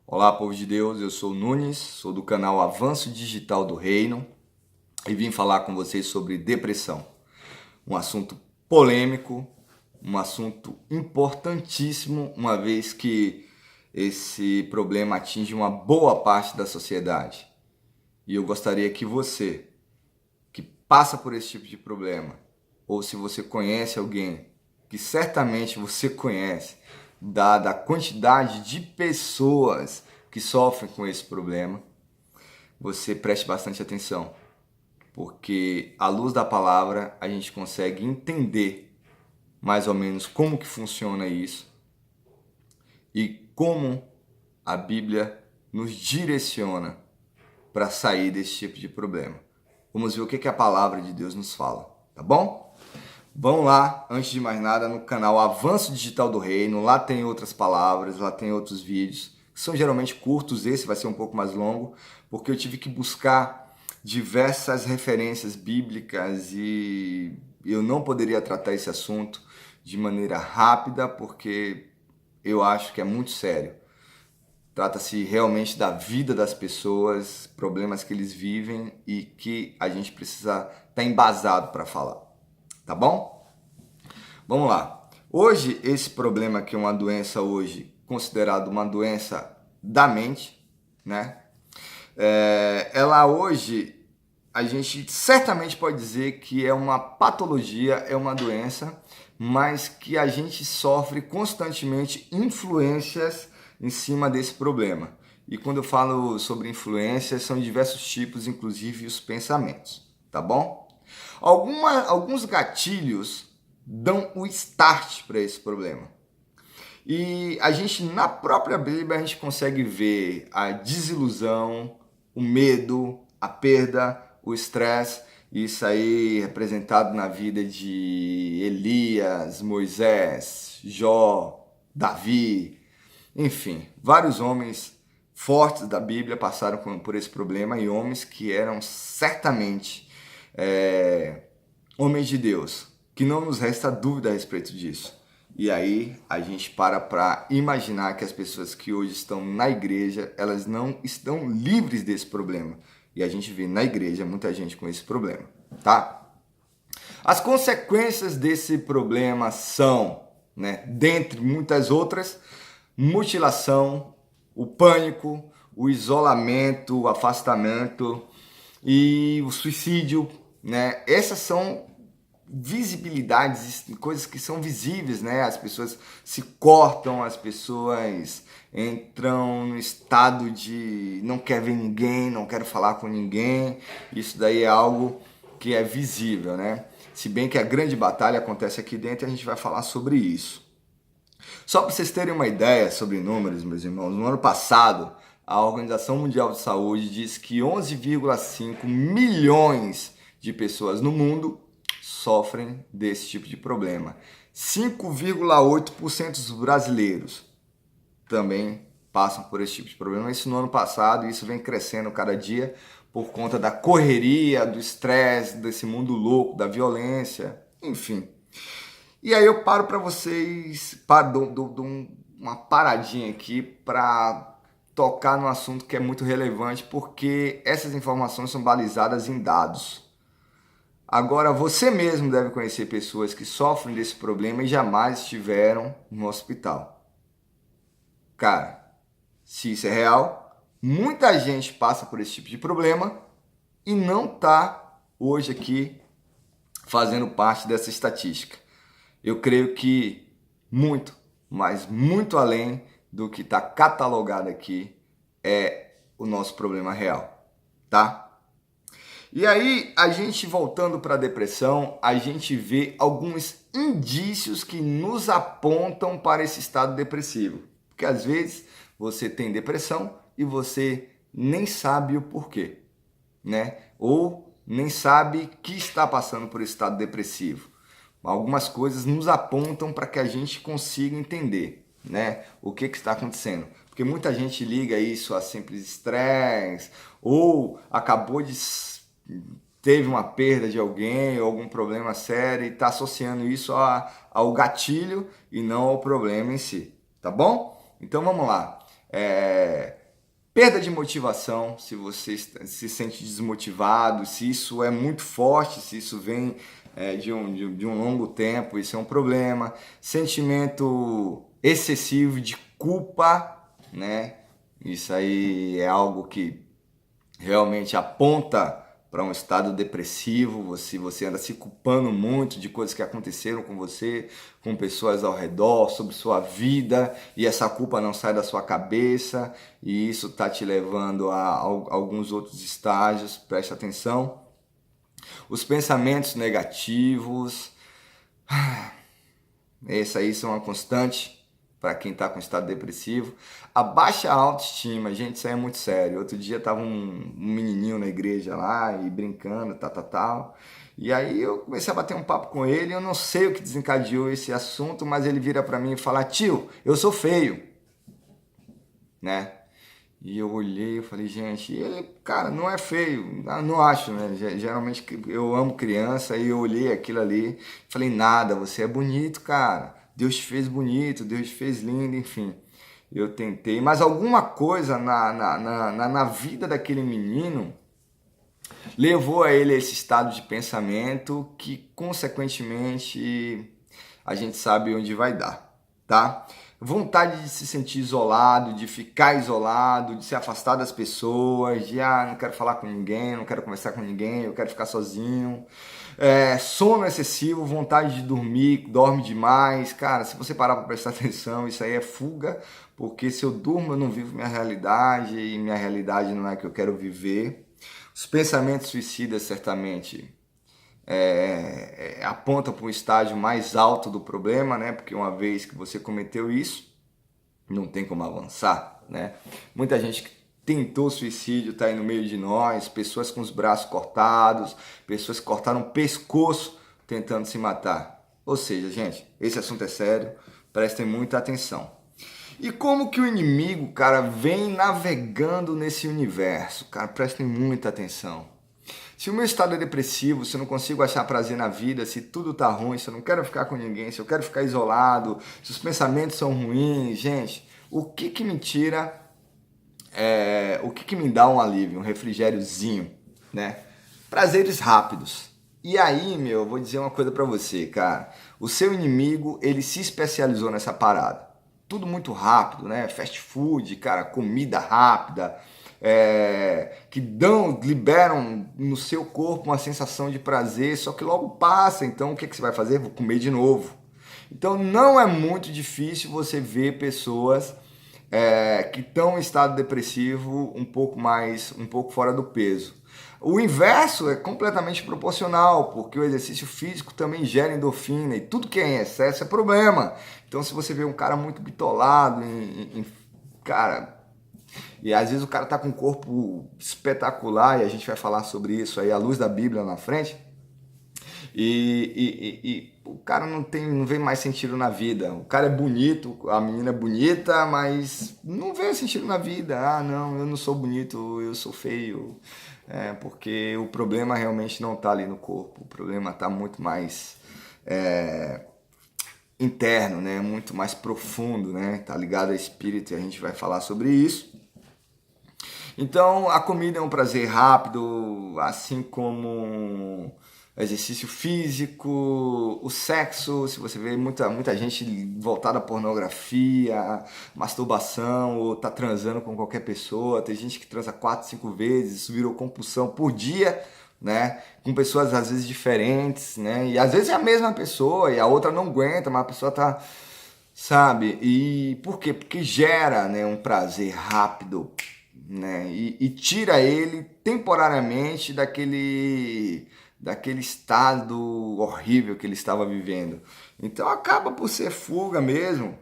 Olá, povo de Deus, eu sou o Nunes, sou do canal Avanço Digital do Reino e vim falar com vocês sobre depressão. Um assunto polêmico, um assunto importantíssimo, uma vez que esse problema atinge uma boa parte da sociedade. E eu gostaria que você, que passa por esse tipo de problema, ou se você conhece alguém que certamente você conhece, dada a quantidade de pessoas que sofrem com esse problema, você preste bastante atenção, porque à luz da palavra a gente consegue entender mais ou menos como que funciona isso e como a Bíblia nos direciona para sair desse tipo de problema. Vamos ver o que a palavra de Deus nos fala, tá bom? Vão lá, antes de mais nada, no canal Avanço Digital do Reino. Lá tem outras palavras, lá tem outros vídeos, que são geralmente curtos. Esse vai ser um pouco mais longo, porque eu tive que buscar diversas referências bíblicas e eu não poderia tratar esse assunto de maneira rápida, porque eu acho que é muito sério. Trata-se realmente da vida das pessoas, problemas que eles vivem e que a gente precisa estar embasado para falar. Tá bom? Vamos lá. Hoje, esse problema que é uma doença hoje, considerada uma doença da mente, né? Ela hoje, a gente certamente pode dizer que é uma patologia, é uma doença, mas que a gente sofre constantemente influências em cima desse problema. E quando eu falo sobre influências, são diversos tipos, inclusive os pensamentos, tá bom? Alguns gatilhos dão o start para esse problema. E a gente, na própria Bíblia, a gente consegue ver a desilusão, o medo, a perda, o estresse, isso aí representado na vida de Elias, Moisés, Jó, Davi, enfim, vários homens fortes da Bíblia passaram por esse problema e homens que eram certamente homens de Deus, que não nos resta dúvida a respeito disso. E aí a gente para imaginar que as pessoas que hoje estão na igreja, elas não estão livres desse problema. E a gente vê na igreja muita gente com esse problema, tá? As consequências desse problema são, né, dentre muitas outras, mutilação, o pânico, o isolamento, o afastamento e o suicídio, né? Essas são visibilidades, coisas que são visíveis, né? As pessoas se cortam, as pessoas entram no estado de não quer ver ninguém, não quero falar com ninguém. Isso daí é algo que é visível, né? Se bem que a grande batalha acontece aqui dentro, a gente vai falar sobre isso. Só para vocês terem uma ideia sobre números, meus irmãos, no ano passado, a Organização Mundial de Saúde diz que 11,5 milhões de pessoas no mundo sofrem desse tipo de problema. 5,8% dos brasileiros também passam por esse tipo de problema. Isso no ano passado, e isso vem crescendo cada dia por conta da correria, do estresse, desse mundo louco, da violência, enfim. E aí eu paro para vocês, dou uma paradinha aqui para tocar num assunto que é muito relevante, porque essas informações são balizadas em dados. Agora, você mesmo deve conhecer pessoas que sofrem desse problema e jamais estiveram no hospital. Cara, se isso é real, muita gente passa por esse tipo de problema e não está hoje aqui fazendo parte dessa estatística. Eu creio que muito, mas muito além do que está catalogado aqui é o nosso problema real, tá? E aí, a gente voltando para a depressão, a gente vê alguns indícios que nos apontam para esse estado depressivo. Porque às vezes você tem depressão e você nem sabe o porquê, né? Ou nem sabe que está passando por esse estado depressivo. Algumas coisas nos apontam para que a gente consiga entender, né, o que está acontecendo. Porque muita gente liga isso a simples estresse ou teve uma perda de alguém ou algum problema sério e está associando isso ao gatilho e não ao problema em si, tá bom? Então vamos lá. Perda de motivação, se você se sente desmotivado, se isso é muito forte, se isso vem de um longo tempo, isso é um problema. Sentimento excessivo de culpa, né? Isso aí é algo que realmente aponta para um estado depressivo, você anda se culpando muito de coisas que aconteceram com você, com pessoas ao redor, sobre sua vida, e essa culpa não sai da sua cabeça, e isso está te levando a alguns outros estágios, preste atenção. Os pensamentos negativos, esses aí são uma constante para quem está com estado depressivo. A baixa autoestima, gente, isso aí é muito sério. Outro dia tava um menininho na igreja lá e brincando, tal. E aí eu comecei a bater um papo com ele, eu não sei o que desencadeou esse assunto, mas ele vira para mim e fala: "Tio, eu sou feio", né? E eu olhei e falei: "Gente, ele, cara, não é feio, não acho, né? Geralmente eu amo criança", e eu olhei aquilo ali, falei: "Nada, você é bonito, cara. Deus te fez bonito, Deus te fez lindo", enfim. Eu tentei, mas alguma coisa na vida daquele menino levou a ele a esse estado de pensamento que, consequentemente, a gente sabe onde vai dar, tá? Vontade de se sentir isolado, de ficar isolado, de se afastar das pessoas, de não quero falar com ninguém, não quero conversar com ninguém, eu quero ficar sozinho. Sono excessivo, vontade de dormir, dorme demais. Cara, se você parar para prestar atenção, isso aí é fuga, porque se eu durmo eu não vivo minha realidade e minha realidade não é a que eu quero viver. Os pensamentos suicidas certamente apontam para um estágio mais alto do problema, né? Porque uma vez que você cometeu isso, não tem como avançar, né? Muita gente que tentou suicídio está aí no meio de nós, pessoas com os braços cortados, pessoas que cortaram o pescoço tentando se matar. Ou seja, gente, esse assunto é sério, prestem muita atenção. E como que o inimigo, cara, vem navegando nesse universo? Cara, prestem muita atenção. Se o meu estado é depressivo, se eu não consigo achar prazer na vida, se tudo tá ruim, se eu não quero ficar com ninguém, se eu quero ficar isolado, se os pensamentos são ruins, gente, o que que me tira, o que que me dá um alívio, um refrigériozinho, né? Prazeres rápidos. E aí, meu, eu vou dizer uma coisa pra você, cara. O seu inimigo, ele se especializou nessa parada. Tudo muito rápido, né? Fast food, cara, comida rápida, que liberam no seu corpo uma sensação de prazer, só que logo passa. Então, o que que você vai fazer? Vou comer de novo. Então, não é muito difícil você ver pessoas que estão em estado depressivo um pouco fora do peso. O inverso é completamente proporcional, porque o exercício físico também gera endorfina e tudo que é em excesso é problema. Então, se você vê um cara muito bitolado, cara, e às vezes o cara tá com um corpo espetacular, e a gente vai falar sobre isso aí à luz da Bíblia na frente, e o cara não vê mais sentido na vida. O cara é bonito, a menina é bonita, mas não vê sentido na vida. Ah, não, eu não sou bonito, eu sou feio. Porque o problema realmente não está ali no corpo. O problema está muito mais interno, né? Muito mais profundo, né? Tá ligado a espírito e a gente vai falar sobre isso. Então, a comida é um prazer rápido, assim como exercício físico, o sexo, se você vê muita gente voltada à pornografia, masturbação, ou tá transando com qualquer pessoa, tem gente que transa 4, 5 vezes, isso virou compulsão por dia, né? Com pessoas às vezes diferentes, né? E às vezes é a mesma pessoa e a outra não aguenta, mas a pessoa tá, sabe? E por quê? Porque gera, né, um prazer rápido, né? E tira ele temporariamente daquele estado horrível que ele estava vivendo. Então acaba por ser fuga mesmo.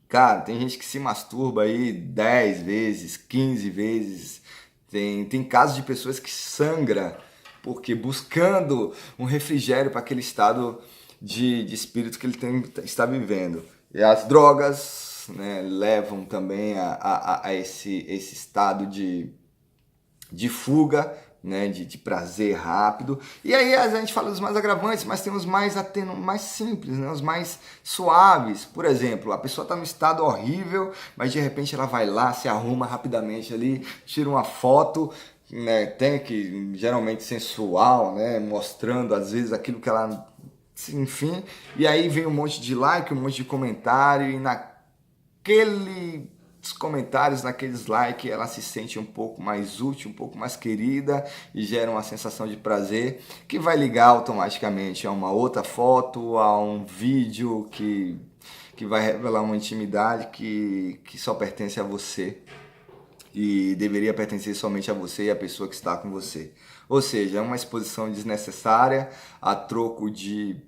Cara, tem gente que se masturba aí 10 vezes, 15 vezes. Tem casos de pessoas que sangra porque buscando um refrigério para aquele estado de espírito que ele está vivendo. E as drogas, né, levam também a esse estado de fuga, né, de prazer rápido. E aí a gente fala dos mais agravantes, mas tem os mais mais simples, né, os mais suaves. Por exemplo, a pessoa está num estado horrível, mas de repente ela vai lá, se arruma rapidamente ali, tira uma foto, né, tem que geralmente sensual, né, mostrando às vezes aquilo que ela, enfim, e aí vem um monte de like, um monte de comentário, e naqueles comentários, naqueles likes, ela se sente um pouco mais útil, um pouco mais querida, e gera uma sensação de prazer que vai ligar automaticamente a uma outra foto, a um vídeo que vai revelar uma intimidade que só pertence a você e deveria pertencer somente a você e a pessoa que está com você. Ou seja, é uma exposição desnecessária a troco de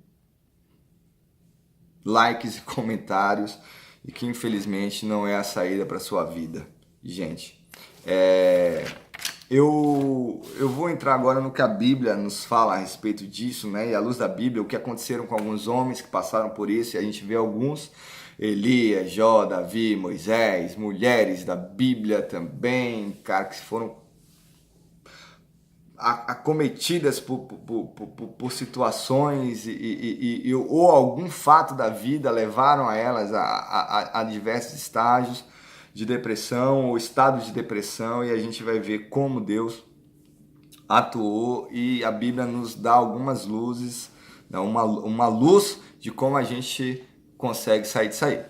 likes e comentários, e que infelizmente não é a saída para sua vida. Gente, eu vou entrar agora no que a Bíblia nos fala a respeito disso, né? E à luz da Bíblia, o que aconteceram com alguns homens que passaram por isso, e a gente vê alguns, Elias, Jó, Davi, Moisés, mulheres da Bíblia também, cara, que foram acometidas por situações ou algum fato da vida levaram a elas a diversos estágios de depressão ou estados de depressão, e a gente vai ver como Deus atuou, e a Bíblia nos dá algumas luzes, uma luz de como a gente consegue sair disso aí,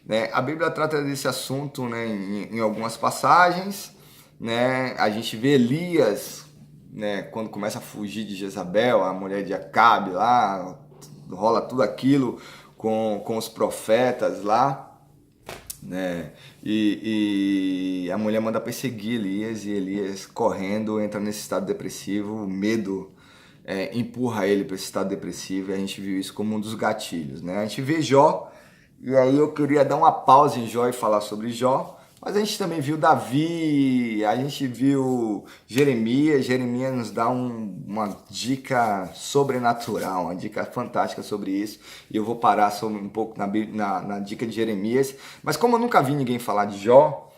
né? A Bíblia trata desse assunto, né, em algumas passagens, né? A gente vê Elias, né, quando começa a fugir de Jezabel, a mulher de Acabe lá, rola tudo aquilo com os profetas lá, né, e a mulher manda perseguir Elias, e Elias correndo entra nesse estado depressivo, o medo empurra ele para esse estado depressivo, e a gente viu isso como um dos gatilhos, né? A gente vê Jó, e aí eu queria dar uma pausa em Jó e falar sobre Jó. Mas a gente também viu Davi, a gente viu Jeremias. Jeremias nos dá uma dica sobrenatural, uma dica fantástica sobre isso. E eu vou parar um pouco na dica de Jeremias. Mas como eu nunca vi ninguém falar de Jó,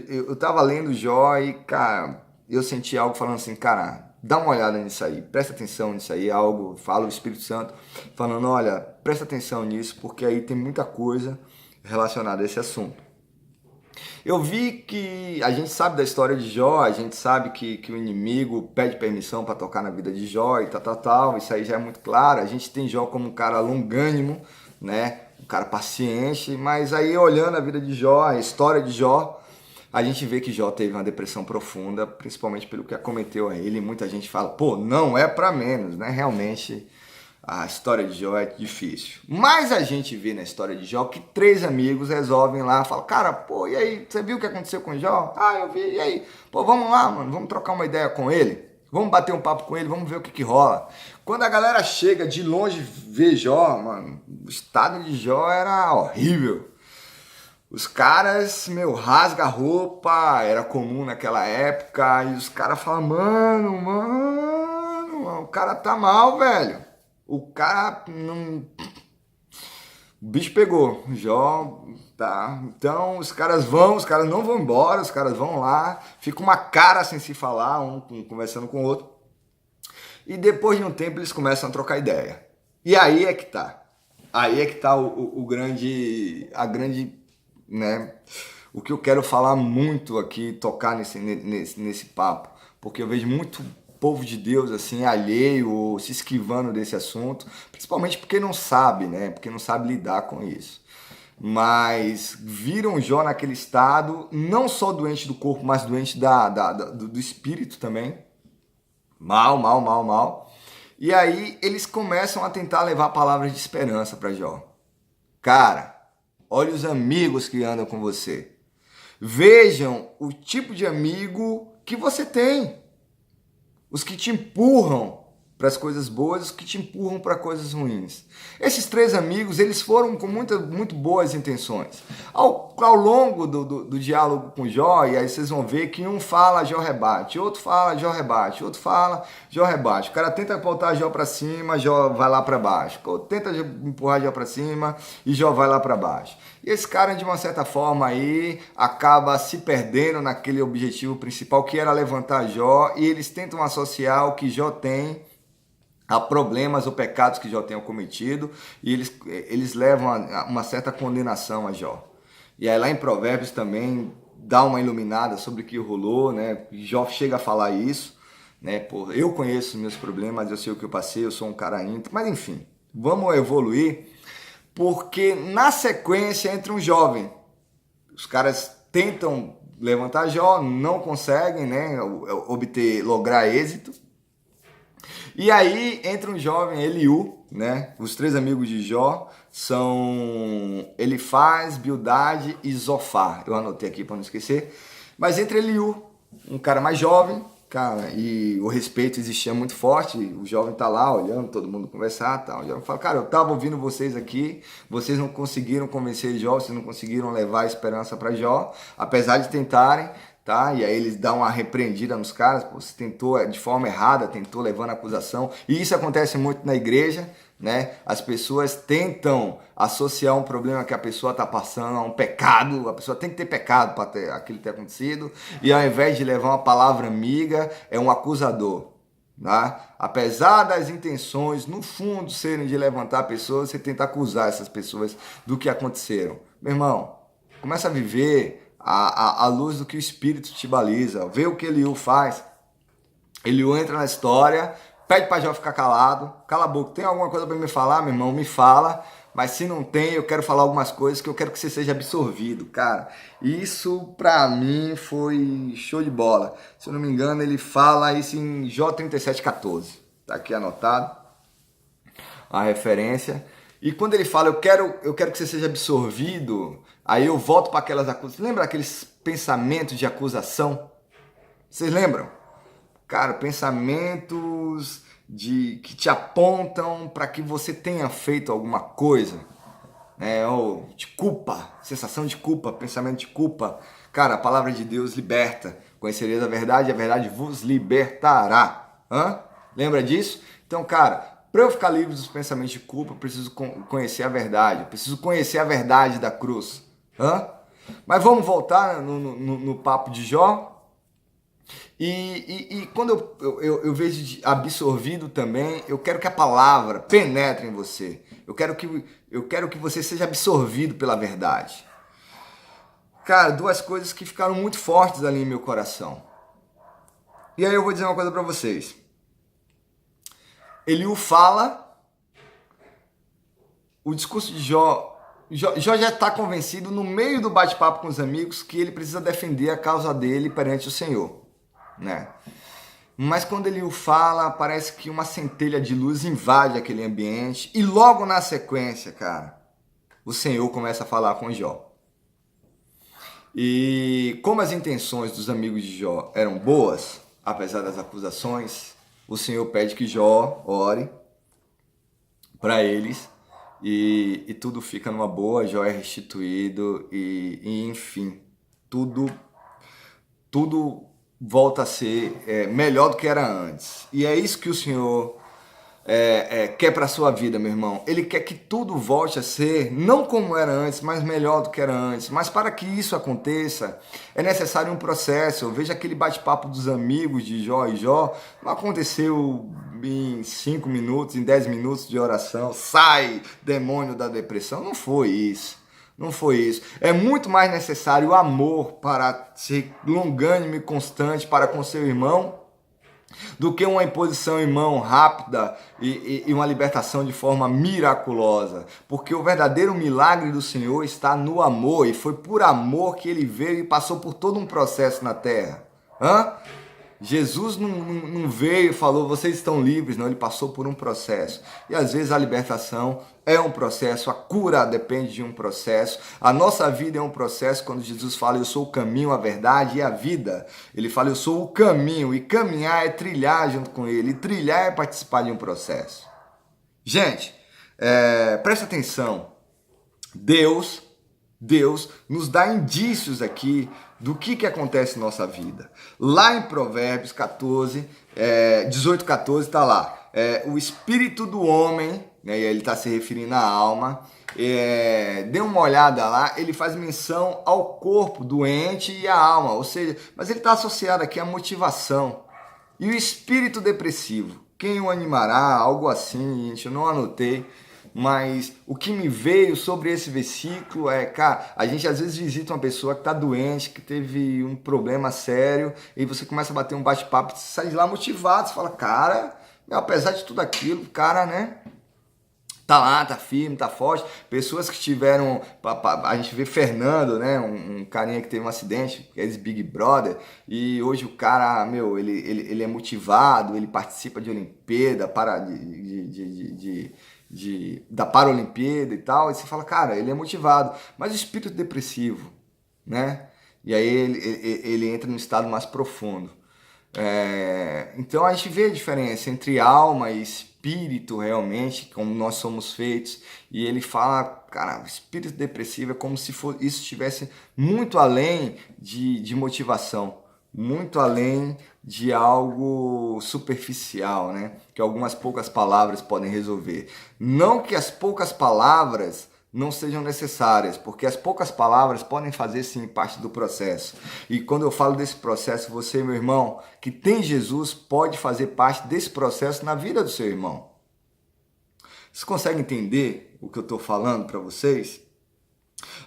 eu tava lendo Jó e, cara, eu senti algo falando assim, cara, dá uma olhada nisso aí, presta atenção nisso aí, algo, fala o Espírito Santo, falando, olha, presta atenção nisso, porque aí tem muita coisa relacionada a esse assunto. Eu vi que a gente sabe da história de Jó, a gente sabe que o inimigo pede permissão para tocar na vida de Jó e tal, isso aí já é muito claro. A gente tem Jó como um cara longânimo, né? Um cara paciente, mas aí olhando a vida de Jó, a história de Jó, a gente vê que Jó teve uma depressão profunda, principalmente pelo que acometeu a ele. Muita gente fala, pô, não é para menos, né? Realmente a história de Jó é difícil. Mas a gente vê na história de Jó que 3 amigos resolvem lá, falam, cara, pô, e aí, você viu o que aconteceu com Jó? Ah, eu vi, e aí? Pô, vamos lá, mano, vamos trocar uma ideia com ele? Vamos bater um papo com ele, vamos ver o que rola. Quando a galera chega de longe ver Jó, mano, o estado de Jó era horrível. Os caras, rasga a roupa, era comum naquela época, e os caras falam, mano, o cara tá mal, velho. O cara não... O bicho pegou, Jó, tá? Então os caras não vão embora, os caras vão lá, fica uma cara sem se falar, um conversando com o outro. E depois de um tempo eles começam a trocar ideia. E aí é que tá. Aí é que tá a grande, né? O que eu quero falar muito aqui, tocar nesse papo, porque eu vejo muito povo de Deus assim, alheio ou se esquivando desse assunto, principalmente porque não sabe, né? Porque não sabe lidar com isso. Mas viram Jó naquele estado, não só doente do corpo, mas doente do espírito também. Mal. E aí eles começam a tentar levar palavras de esperança para Jó. Cara, olha os amigos que andam com você. Vejam o tipo de amigo que você tem. Os que te empurram para as coisas boas que te empurram para coisas ruins. Esses três amigos, eles foram com muito boas intenções. Ao longo do diálogo com Jó, e aí vocês vão ver que um fala, Jó rebate, outro fala, Jó rebate, outro fala, Jó rebate. O cara tenta botar Jó para cima, Jó vai lá para baixo. Tenta empurrar Jó para cima e Jó vai lá para baixo. E esse cara, de uma certa forma aí, acaba se perdendo naquele objetivo principal, que era levantar Jó, e eles tentam associar o que Jó tem a problemas ou pecados que Jó tenha cometido, e eles levam a uma certa condenação a Jó. E aí lá em Provérbios também dá uma iluminada sobre o que rolou, né? Jó chega a falar isso, né? Pô, eu conheço meus problemas, eu sei o que eu passei, eu sou um cara íntegro, mas enfim, vamos evoluir, porque na sequência entra um jovem. Os caras tentam levantar Jó, não conseguem, né? Lograr êxito. E aí entra um jovem, Eliú, né? Os três amigos de Jó são Elifaz, Bildade e Zofar. Eu anotei aqui para não esquecer. Mas entra Eliú, um cara mais jovem, cara, e o respeito existia muito forte. O jovem tá lá olhando, todo mundo conversar, tal. O jovem fala: cara, eu tava ouvindo vocês aqui, vocês não conseguiram convencer Jó, vocês não conseguiram levar a esperança para Jó, apesar de tentarem. Tá? E aí eles dão uma repreendida nos caras, pô, você tentou de forma errada, tentou levando a acusação, e isso acontece muito na igreja, né? As pessoas tentam associar um problema que a pessoa está passando a um pecado, a pessoa tem que ter pecado para aquilo ter acontecido, e ao invés de levar uma palavra amiga, é um acusador. Tá? Apesar das intenções, no fundo, serem de levantar pessoas, você tenta acusar essas pessoas do que aconteceram. Meu irmão, começa a viver à luz do que o Espírito te baliza. Vê o que Eliú faz. Eliú entra na história, pede para Jó ficar calado. Cala a boca, tem alguma coisa para me falar, meu irmão? Me fala. Mas se não tem, eu quero falar algumas coisas que eu quero que você seja absorvido, cara. Isso pra mim foi show de bola. Se eu não me engano, ele fala isso em Jó 37,14. Tá aqui anotado a referência. E quando ele fala, eu quero que você seja absorvido, aí eu volto para aquelas acusações. Lembra aqueles pensamentos de acusação? Vocês lembram? Cara, pensamentos que te apontam para que você tenha feito alguma coisa, né? Ou de culpa, sensação de culpa, pensamento de culpa. Cara, a palavra de Deus liberta. Conhecereis a verdade vos libertará. Lembra disso? Então, cara, para eu ficar livre dos pensamentos de culpa, eu preciso conhecer a verdade. Eu preciso conhecer a verdade da cruz. Mas vamos voltar no papo de Jó. E quando eu vejo absorvido também, eu quero que a palavra penetre em você. Eu quero que você seja absorvido pela verdade. Cara, duas coisas que ficaram muito fortes ali em meu coração. E aí eu vou dizer uma coisa para vocês. Eliú fala, o discurso de Jó já está convencido no meio do bate-papo com os amigos que ele precisa defender a causa dele perante o Senhor, né? Mas quando Eliú fala, parece que uma centelha de luz invade aquele ambiente e logo na sequência, cara, o Senhor começa a falar com Jó. E como as intenções dos amigos de Jó eram boas, apesar das acusações, o Senhor pede que Jó ore para eles e tudo fica numa boa, Jó é restituído e enfim, tudo volta a ser melhor do que era antes. E é isso que o Senhor quer para a sua vida, meu irmão. Ele quer que tudo volte a ser, não como era antes, mas melhor do que era antes. Mas para que isso aconteça, é necessário um processo. Veja aquele bate-papo dos amigos de Jó e Jó. Não aconteceu em 5 minutos, em 10 minutos de oração. Sai, demônio da depressão. Não foi isso. Não foi isso. É muito mais necessário o amor para ser longânime e constante para com seu irmão do que uma imposição em mão rápida e uma libertação de forma miraculosa. Porque o verdadeiro milagre do Senhor está no amor, e foi por amor que ele veio e passou por todo um processo na terra. Jesus não veio e falou, vocês estão livres, não, ele passou por um processo. E às vezes a libertação é um processo, a cura depende de um processo, a nossa vida é um processo. Quando Jesus fala, eu sou o caminho, a verdade e a vida, ele fala, eu sou o caminho, e caminhar é trilhar junto com ele, e trilhar é participar de um processo. Gente, presta atenção, Deus nos dá indícios aqui do que acontece em nossa vida. Lá em Provérbios 14, 18, 14, está lá. O espírito do homem, né, e ele está se referindo à alma, dê uma olhada lá, ele faz menção ao corpo doente e à alma, ou seja, mas ele está associado aqui à motivação. E o espírito depressivo, quem o animará? Algo assim, gente, eu não anotei. Mas o que me veio sobre esse versículo cara, a gente às vezes visita uma pessoa que está doente, que teve um problema sério, e você começa a bater um bate-papo, você sai de lá motivado, você fala, cara, apesar de tudo aquilo, o cara, né, tá lá, tá firme, tá forte. Pessoas que tiveram, a gente vê Fernando, né, um carinha que teve um acidente, que é esse Big Brother, e hoje o cara, ele é motivado, ele participa de Olimpíada, da Paralimpíada e tal, e você fala, cara, ele é motivado, mas o espírito depressivo, né? E aí ele entra num estado mais profundo. Então a gente vê a diferença entre alma e espírito realmente, como nós somos feitos, e ele fala, cara, o espírito depressivo é como se isso estivesse muito além de motivação, muito além de algo superficial, né? Que algumas poucas palavras podem resolver. Não que as poucas palavras não sejam necessárias, porque as poucas palavras podem fazer sim parte do processo. E quando eu falo desse processo, você, meu irmão, que tem Jesus, pode fazer parte desse processo na vida do seu irmão. Vocês conseguem entender o que eu estou falando para vocês?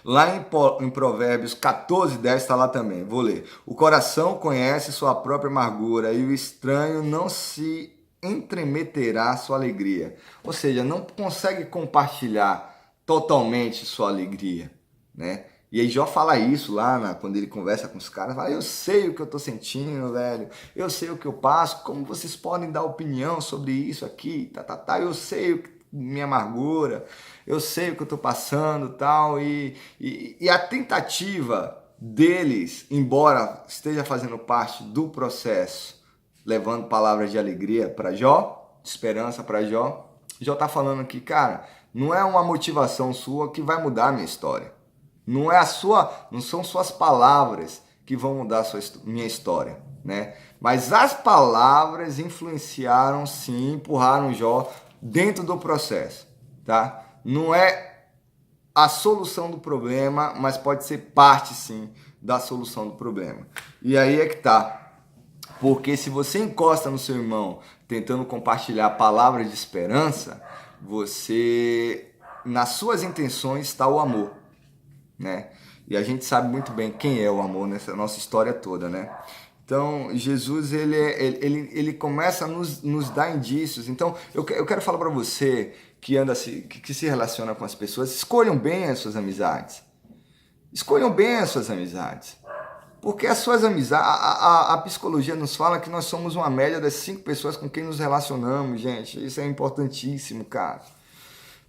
Lá em Provérbios 14, 10 está lá também, vou ler. O coração conhece sua própria amargura e o estranho não se entremeterá sua alegria. Ou seja, não consegue compartilhar totalmente sua alegria, né? E aí Jó fala isso lá, quando ele conversa com os caras, fala, eu sei o que eu tô sentindo, velho, eu sei o que eu passo, como vocês podem dar opinião sobre isso aqui, eu sei minha amargura, eu sei o que eu tô passando, tal, e a tentativa deles, embora esteja fazendo parte do processo, levando palavras de alegria para Jó, de esperança para Jó, Jó tá falando aqui, cara, não é uma motivação sua que vai mudar a minha história. Não são suas palavras que vão mudar minha história, né? Mas as palavras influenciaram sim, empurraram Jó dentro do processo, tá? Não é a solução do problema, mas pode ser parte sim da solução do problema. E aí é que tá. Porque se você encosta no seu irmão tentando compartilhar palavras de esperança, nas suas intenções está o amor, né? E a gente sabe muito bem quem é o amor nessa nossa história toda, né? Então, Jesus, ele começa a nos dar indícios. Então, eu quero falar para você que se relaciona com as pessoas, escolham bem as suas amizades. Escolham bem as suas amizades. Porque as suas amizades, a psicologia nos fala que nós somos uma média das 5 pessoas com quem nos relacionamos, gente. Isso é importantíssimo, cara.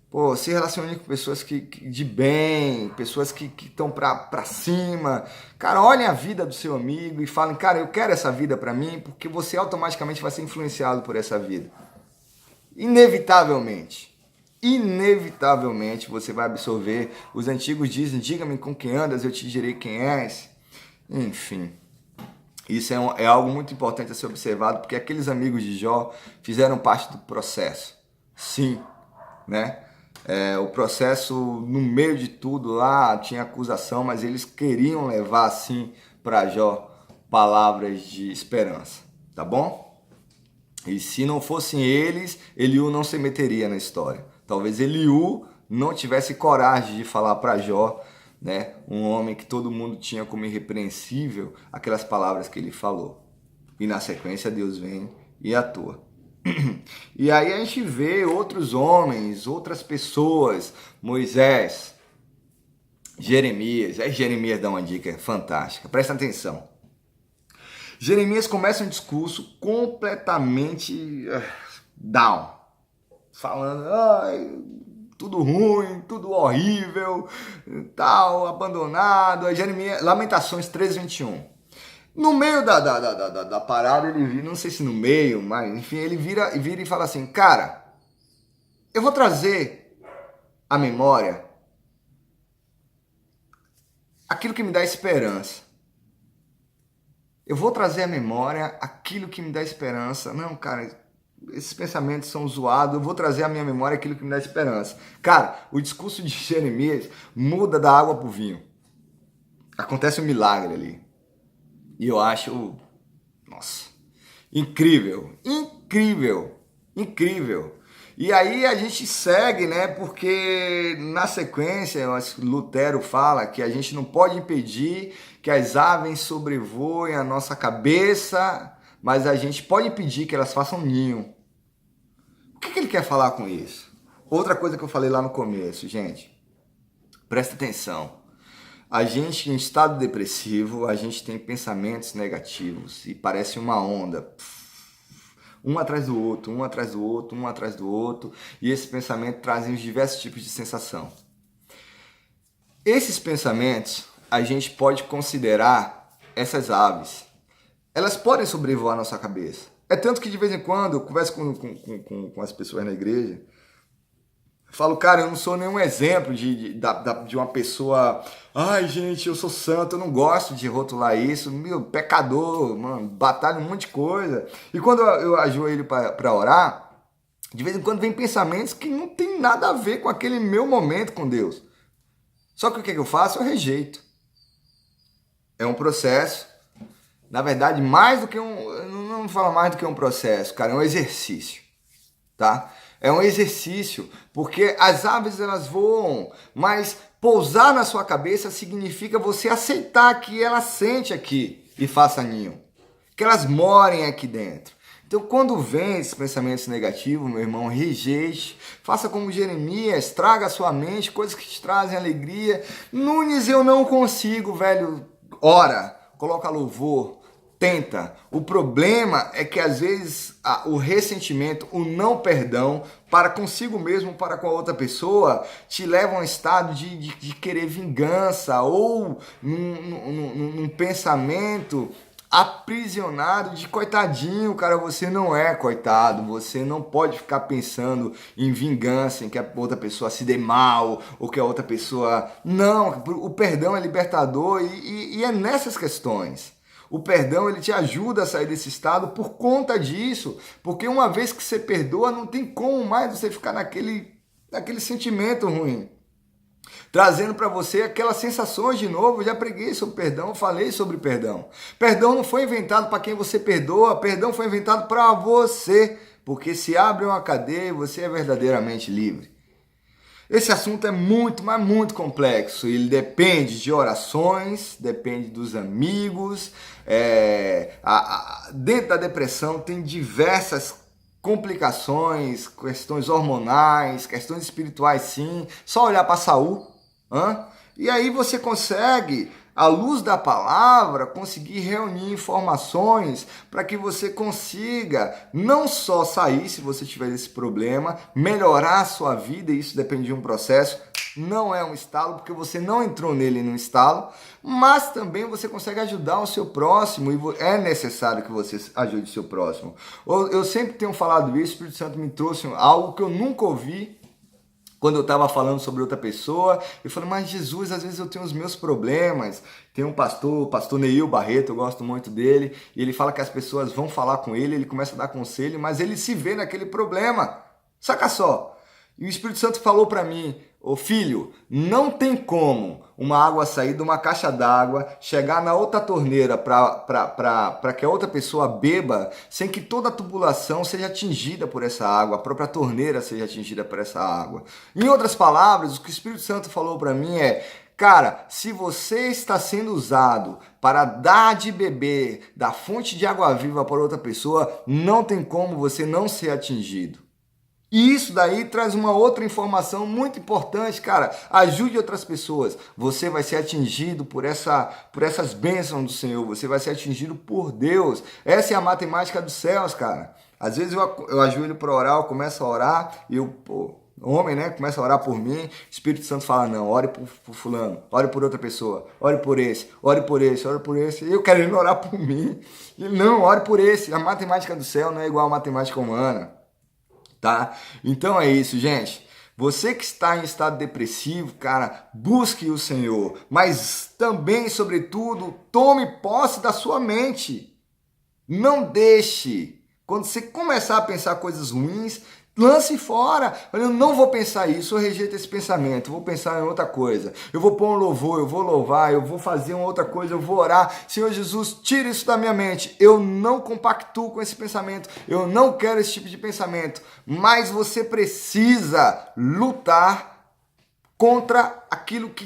Pô, se relacione com pessoas de bem, pessoas que estão pra cima. Cara, olhem a vida do seu amigo e falem, cara, eu quero essa vida pra mim, porque você automaticamente vai ser influenciado por essa vida. Inevitavelmente você vai absorver. Os antigos dizem, diga-me com quem andas, eu te direi quem és. Enfim, isso é algo muito importante a ser observado, porque aqueles amigos de Jó fizeram parte do processo. Sim, né? O processo, no meio de tudo lá, tinha acusação, mas eles queriam levar, assim, para Jó palavras de esperança, tá bom? E se não fossem eles, Eliú não se meteria na história. Talvez Eliú não tivesse coragem de falar para Jó, né, um homem que todo mundo tinha como irrepreensível, aquelas palavras que ele falou. E na sequência Deus vem e atua. E aí a gente vê outros homens, outras pessoas, Moisés, Jeremias. Aí Jeremias dá uma dica fantástica, presta atenção. Jeremias começa um discurso completamente down, falando, ai, tudo ruim, tudo horrível, tal, abandonado. Aí Jeremias, Lamentações 3:21. No meio da parada, ele vira, não sei se no meio, mas enfim, ele vira e fala assim, cara, eu vou trazer à memória aquilo que me dá esperança. Eu vou trazer à memória aquilo que me dá esperança. Não, cara, esses pensamentos são zoados. Eu vou trazer à minha memória aquilo que me dá esperança. Cara, o discurso de Jeremias muda da água pro vinho. Acontece um milagre ali. E eu acho, nossa, incrível, incrível, incrível. E aí a gente segue, né? Porque na sequência, Lutero fala que a gente não pode impedir que as aves sobrevoem a nossa cabeça, mas a gente pode impedir que elas façam ninho. O que ele quer falar com isso? Outra coisa que eu falei lá no começo, gente, presta atenção. A gente, em estado depressivo, a gente tem pensamentos negativos e parece uma onda. Um atrás do outro, um atrás do outro, um atrás do outro. E esses pensamentos trazem os diversos tipos de sensação. Esses pensamentos, a gente pode considerar essas aves. Elas podem sobrevoar a nossa cabeça. É tanto que de vez em quando eu converso com as pessoas na igreja, falo, cara, eu não sou nenhum exemplo de uma pessoa... Ai, gente, eu sou santo, eu não gosto de rotular isso. Meu, pecador, mano, batalha um monte de coisa. E quando eu ajoelho para orar, de vez em quando vem pensamentos que não tem nada a ver com aquele meu momento com Deus. Só que o que eu faço? Eu rejeito. É um processo. Na verdade, mais do que não falo mais do que um processo, cara, é um exercício, tá? É um exercício, porque as aves elas voam, mas pousar na sua cabeça significa você aceitar que ela sente aqui e faça ninho, que elas morem aqui dentro. Então, quando vem esses pensamentos negativos, meu irmão, rejeite, faça como Jeremias, traga à sua mente coisas que te trazem alegria. Nunes, eu não consigo, velho. Ora, coloca louvor, tenta. O problema é que às vezes o ressentimento, o não perdão para consigo mesmo, para com a outra pessoa, te leva a um estado de querer vingança ou num pensamento aprisionado de coitadinho, cara, você não é coitado, você não pode ficar pensando em vingança, em que a outra pessoa se dê mal, ou que a outra pessoa... Não, o perdão é libertador e é nessas questões. O perdão, ele te ajuda a sair desse estado por conta disso, porque uma vez que você perdoa, não tem como mais você ficar naquele sentimento ruim. Trazendo para você aquelas sensações de novo. Já preguei sobre perdão, falei sobre perdão. Perdão não foi inventado para quem você perdoa, perdão foi inventado para você, porque se abre uma cadeia, você é verdadeiramente livre. Esse assunto é muito, mas muito complexo. Ele depende de orações, depende dos amigos. Dentro da depressão tem diversas complicações, questões hormonais, questões espirituais, sim. Só olhar para Saul. E aí você consegue, à luz da palavra, conseguir reunir informações para que você consiga não só sair, se você tiver esse problema, melhorar a sua vida, e isso depende de um processo, não é um estalo, porque você não entrou nele no estalo, mas também você consegue ajudar o seu próximo, e é necessário que você ajude o seu próximo. Eu sempre tenho falado isso, o Espírito Santo me trouxe algo que eu nunca ouvi, quando eu estava falando sobre outra pessoa, eu falei, mas Jesus, às vezes eu tenho os meus problemas. Tem um pastor, o pastor Neil Barreto, eu gosto muito dele, e ele fala que as pessoas vão falar com ele começa a dar conselho, mas ele se vê naquele problema. Saca só. E o Espírito Santo falou para mim, ô filho, não tem como uma água sair de uma caixa d'água, chegar na outra torneira para que a outra pessoa beba, sem que toda a tubulação seja atingida por essa água, a própria torneira seja atingida por essa água. Em outras palavras, o que o Espírito Santo falou para mim é, cara, se você está sendo usado para dar de beber da fonte de água viva para outra pessoa, não tem como você não ser atingido. E isso daí traz uma outra informação muito importante, cara. Ajude outras pessoas. Você vai ser atingido por essas bênçãos do Senhor. Você vai ser atingido por Deus. Essa é a matemática dos céus, cara. Às vezes eu ajoelho para orar, eu começo a orar e homem, né? Começa a orar por mim. O Espírito Santo fala, não, ore por fulano, ore por outra pessoa, ore por esse, ore por esse, ore por esse. E eu quero ele orar por mim. E não, ore por esse. A matemática do céu não é igual à matemática humana. Tá? Então é isso, gente. Você que está em estado depressivo, cara, busque o Senhor, mas também, sobretudo, tome posse da sua mente. Não deixe. Quando você começar a pensar coisas ruins, lance fora. Eu não vou pensar isso, eu rejeito esse pensamento, vou pensar em outra coisa. Eu vou pôr um louvor, eu vou louvar, eu vou fazer uma outra coisa, eu vou orar. Senhor Jesus, tira isso da minha mente. Eu não compactuo com esse pensamento, eu não quero esse tipo de pensamento. Mas você precisa lutar contra aquilo que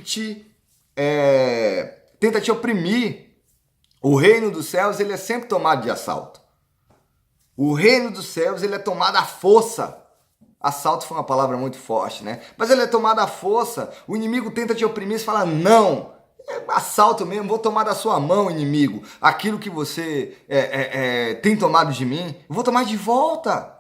tenta te oprimir. O reino dos céus, ele é sempre tomado de assalto. O reino dos céus, ele é tomado à força. Assalto foi uma palavra muito forte, né? Mas ele é tomado à força. O inimigo tenta te oprimir e fala, não, é assalto mesmo, vou tomar da sua mão, inimigo. Aquilo que você tem tomado de mim, eu vou tomar de volta.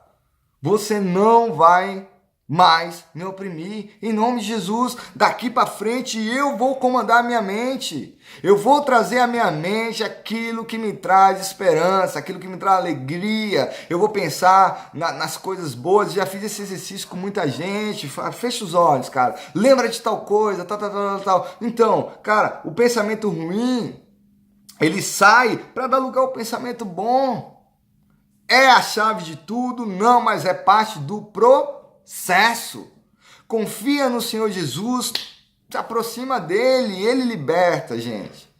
Você não vai mais me oprimir. Em nome de Jesus, daqui para frente eu vou comandar a minha mente. Eu vou trazer à minha mente aquilo que me traz esperança, aquilo que me traz alegria. Eu vou pensar nas coisas boas. Já fiz esse exercício com muita gente. Fecha os olhos, cara. Lembra de tal coisa, tal. Então, cara, o pensamento ruim, ele sai para dar lugar ao pensamento bom. É a chave de tudo? Não, mas é parte do processo. Confia no Senhor Jesus, se aproxima dele, ele liberta, gente.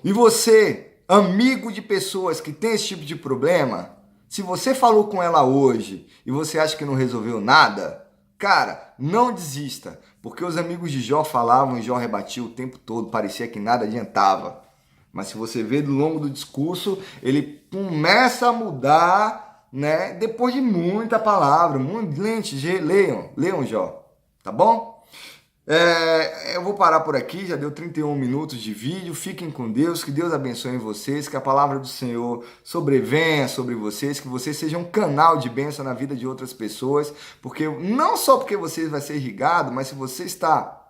E você, amigo de pessoas que tem esse tipo de problema, se você falou com ela hoje e você acha que não resolveu nada, cara, não desista, porque os amigos de Jó falavam e Jó rebatia o tempo todo, parecia que nada adiantava. Mas se você vê do longo do discurso, ele começa a mudar, né? Depois de muita palavra, leiam Jó, tá bom? Eu vou parar por aqui, já deu 31 minutos de vídeo. Fiquem com Deus, que Deus abençoe vocês, que a palavra do Senhor sobrevenha sobre vocês, que vocês sejam um canal de bênção na vida de outras pessoas, porque não só porque você vai ser irrigado, mas se você está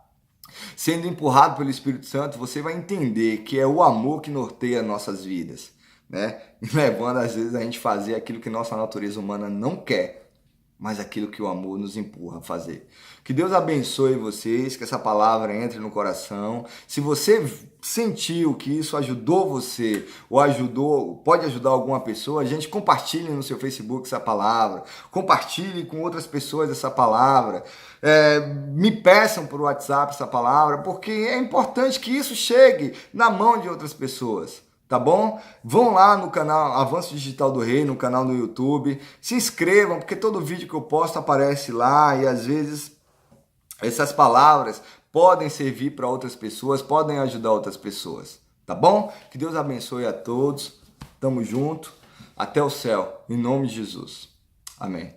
sendo empurrado pelo Espírito Santo, você vai entender que é o amor que norteia nossas vidas, né? E levando às vezes a gente fazer aquilo que nossa natureza humana não quer, mas aquilo que o amor nos empurra a fazer. Que Deus abençoe vocês, que essa palavra entre no coração. Se você sentiu que isso ajudou você, ou pode ajudar alguma pessoa, gente, compartilhe no seu Facebook essa palavra, compartilhe com outras pessoas essa palavra, me peçam por WhatsApp essa palavra, porque é importante que isso chegue na mão de outras pessoas. Tá bom? Vão lá no canal Avanço Digital do Rei, no canal no YouTube, se inscrevam, porque todo vídeo que eu posto aparece lá e às vezes essas palavras podem servir para outras pessoas, podem ajudar outras pessoas, tá bom? Que Deus abençoe a todos, tamo junto, até o céu, em nome de Jesus, amém.